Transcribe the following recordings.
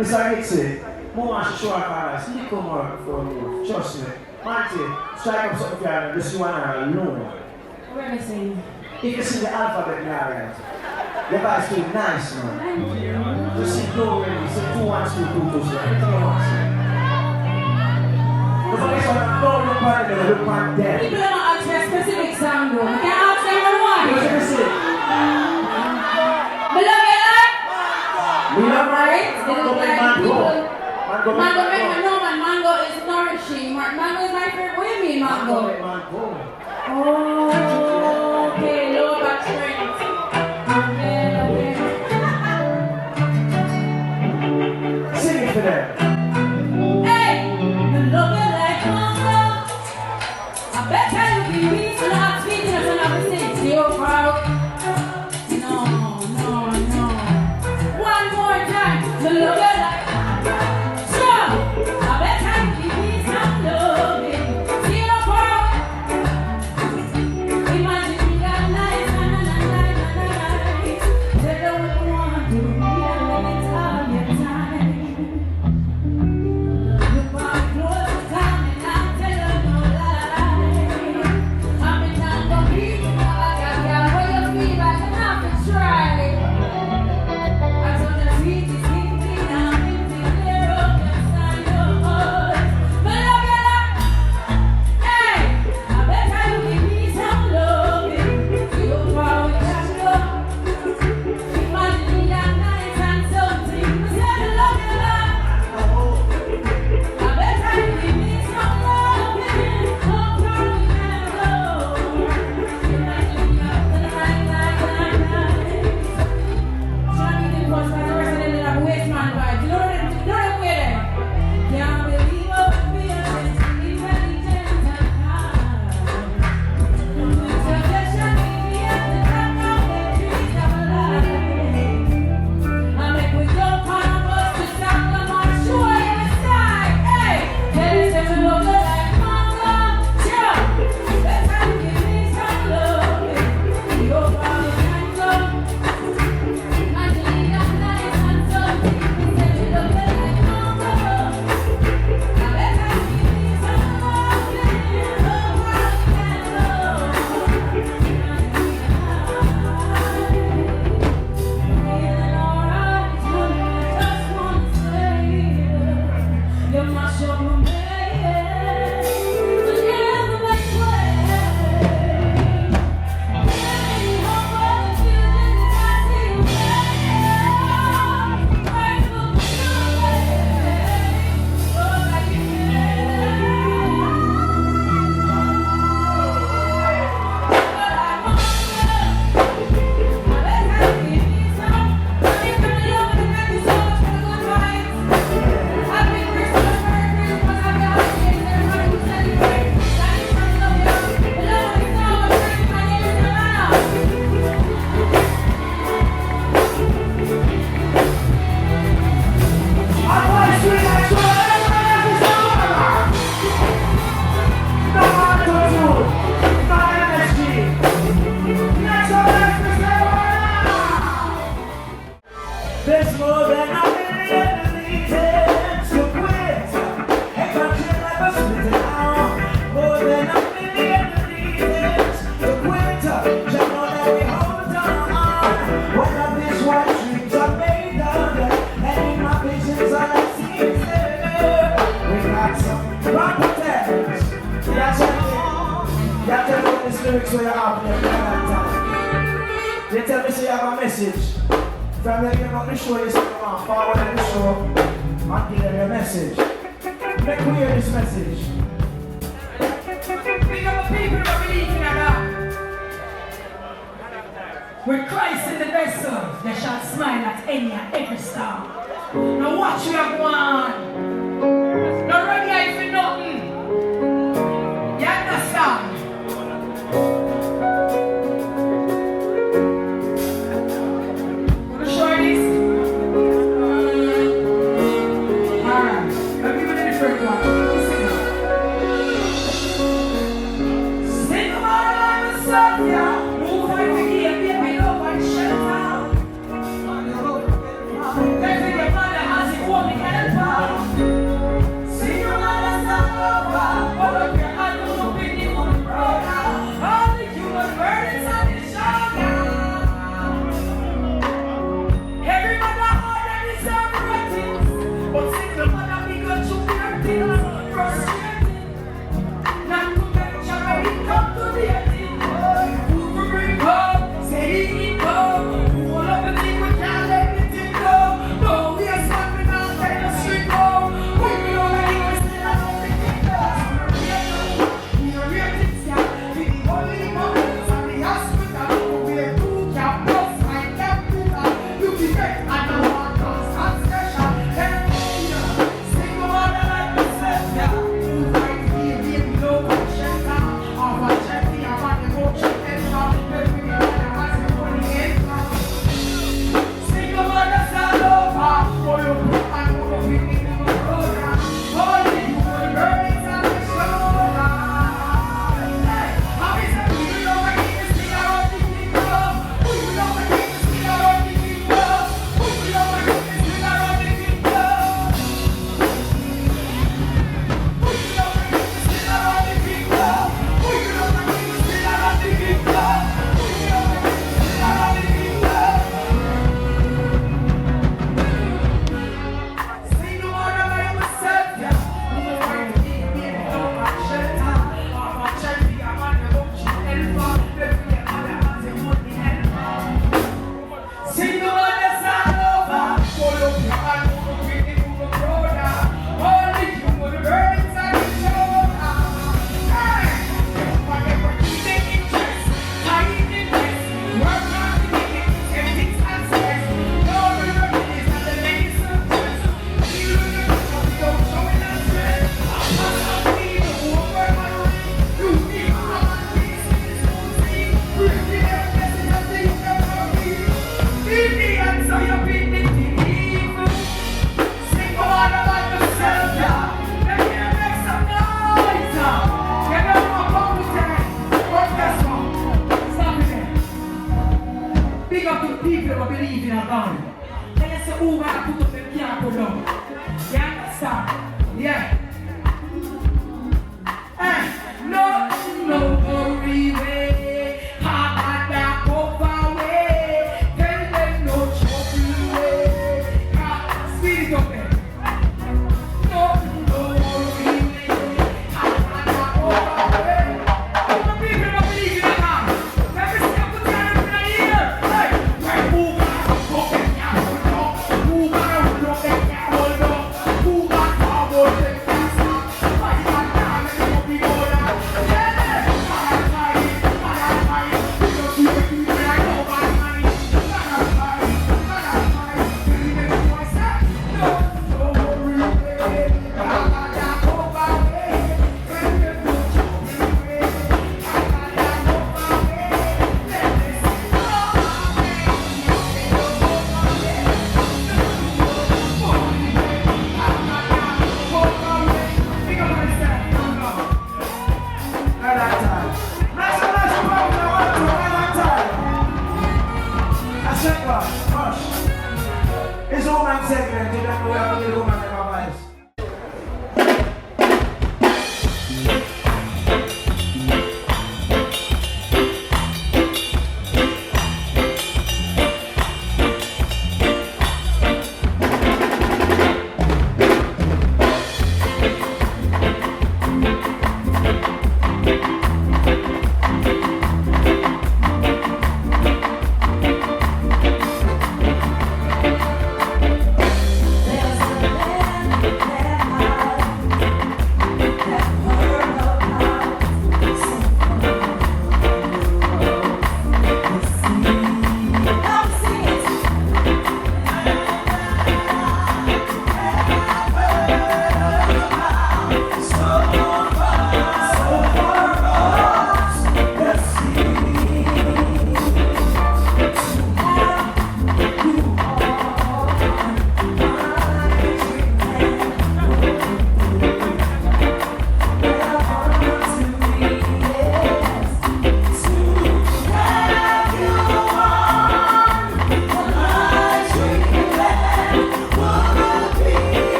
Mr. Mitsy, more on short cars, you come out for me, trust me. Monty, strike up something for you, just you want to know. What am I saying? If you see the alphabet now, right? Your voice feel nice, man. Thank you. Just see do ready, say 2 1 2 2 2 anything you want to say. The first one, don't look at them, look at them. People don't ask for a specific sound though. I can't ask everyone. What you say? Me love you like? We love right? Mango make me know man, mango is nourishing. Mango is my favorite. What do you mean mango? Oh, okay, lower back strength. Okay. Sing it for them. Hey, me love you like mango. I bet you be weak so not speaking as another six. You're proud. No. One more time. Me love you like tell me say you have a message. From the beginning of the show, you say you want forward in the show and give them your message. Make me hear this message. Big up the people that believe in Allah. With Christ in the vessel, they shall smile at any and every star. Now watch you have one. No reggae for nothing. You understand? Wanna show you this? Alright, let me give you the different one. Listen now. Sing about I'm a soldier. Move like the gear, baby, love and shelter. Every your mother has it, woman can help. Sing your mother's over. Hold up your hand, hold up in the woman brother. All the human burdens on his shoulder. Every mother already deserves ratings, but single mother because you hear things frustrating. Not to mention how it come to the ending. Who bring home, say he come. All of the things we can't let it go. No, we are standing out there the street go. We will only even still out the kingdom. We are real things, yeah. We the only ones on the hospital. We are two captains, my captain. You be great, I know what comes on special. Single mother like myself, yeah. Who right here, baby, no shelter. Of a jetty, of an emotion, every mother has a money in. Single mothers all over, all over and all over in the road. All the human burdens on the shoulder. How is it we know I need to see our own kingdom? We know I need to see our own kingdom. We know I need to see our own kingdom. We know I need to see our own kingdom. We know I need to see our own kingdom. We know I need to see our own kingdom. Say no more about myself, yeah. Who the right to keep me in the shelter? Of a charity, I'm on the boat, she help. Let me get other hands and money help. Say no more, that's all over. Hold up your hand, hold up with the woman brother. All the human burdens on your shoulder. Hey, whatever you take interest, high interest. Work hard to make it, everything's answers. No remedies and the ladies of church. You look at the video, showing us strength. I'm not people who work on it. You need to have a piece in this whole thing. Bring me their message of things that are real. Give me answer your dignity, evil. Sing about myself, yeah. Let me make some noise, yeah. Get out of my Pamputtae. What this one? Stop it there. Big up to the people who believe in a God. They say, who wanna put up them can't put down. You understand? Yeah. No worry way. Hard back over way. Tell them no trouble way. Speed it up there. No worry way. Hard back over way. All the people who believe in a God. Let me see you put your hands in the air. Hey, who got up them can't hold up? Who got up them can't hold up? Who got forward them can't stop? Why you got down and you won't be going out? Yeah. It's all man segment, you don't know where the woman never buys.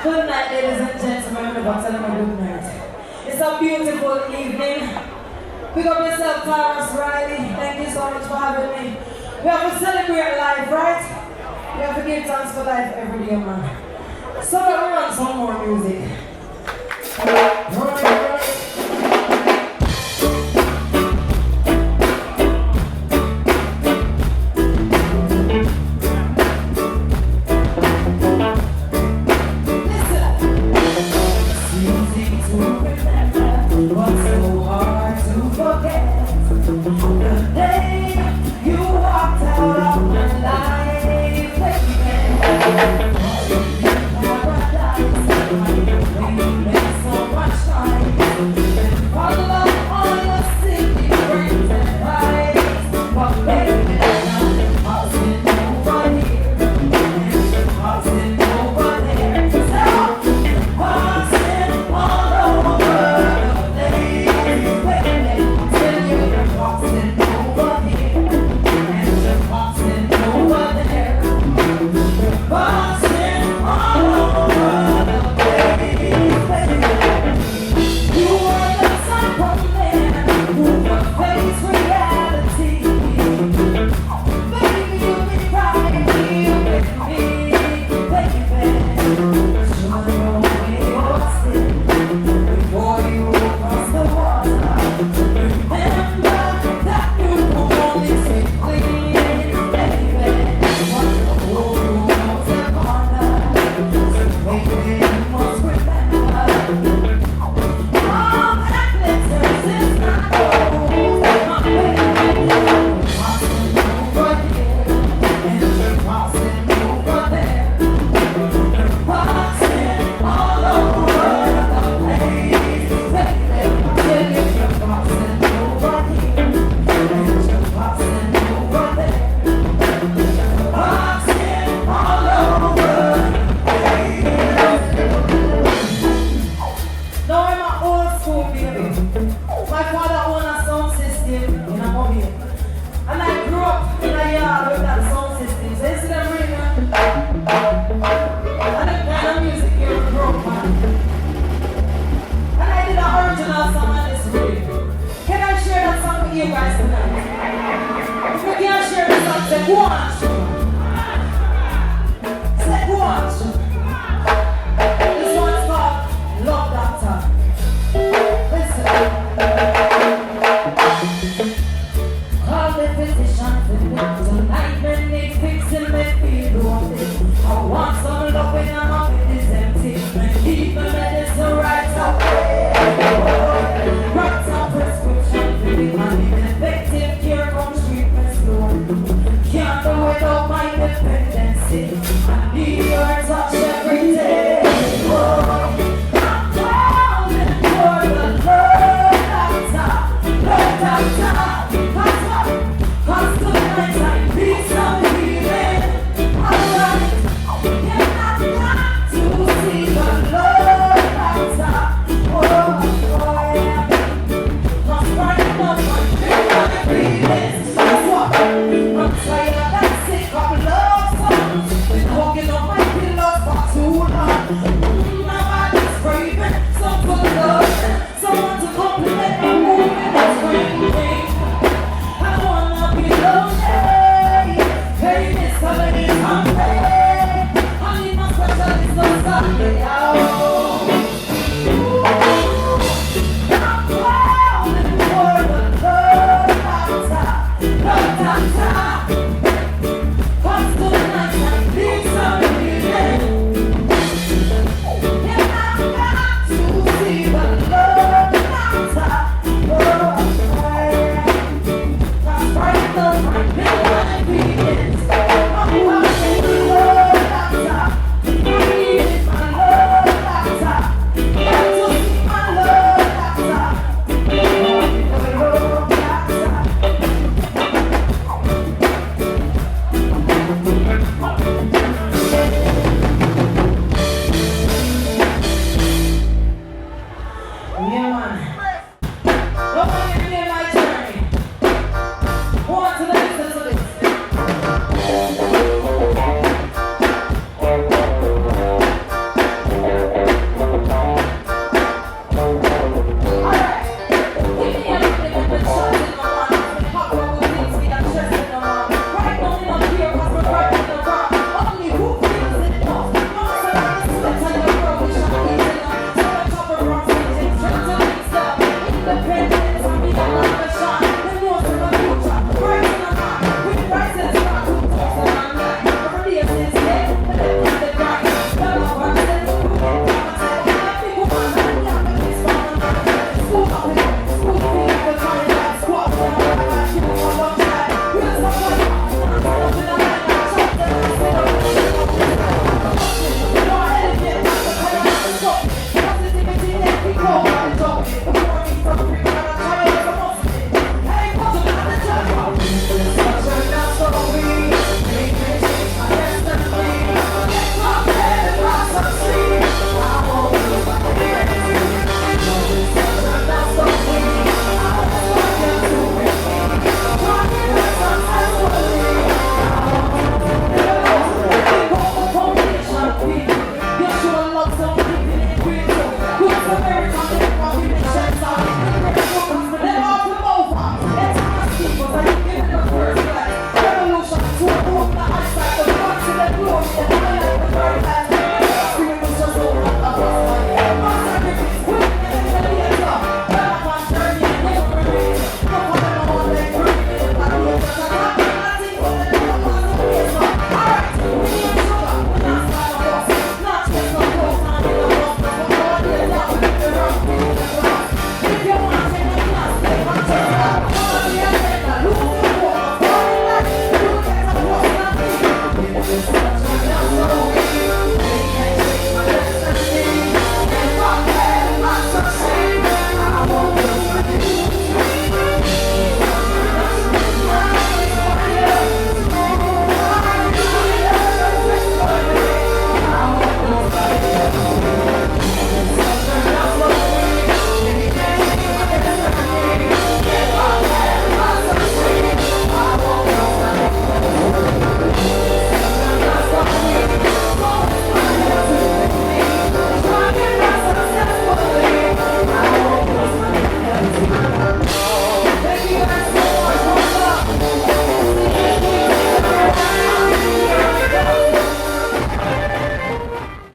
Good night, ladies and gentlemen. I'm going to tell them a good night. It's a beautiful evening. Pick up yourself, Tarrus, Riley. Thank you so much for having me. We have to celebrate life, right? We have to give thanks for life every day, man. So we're going to run some more music. Wait.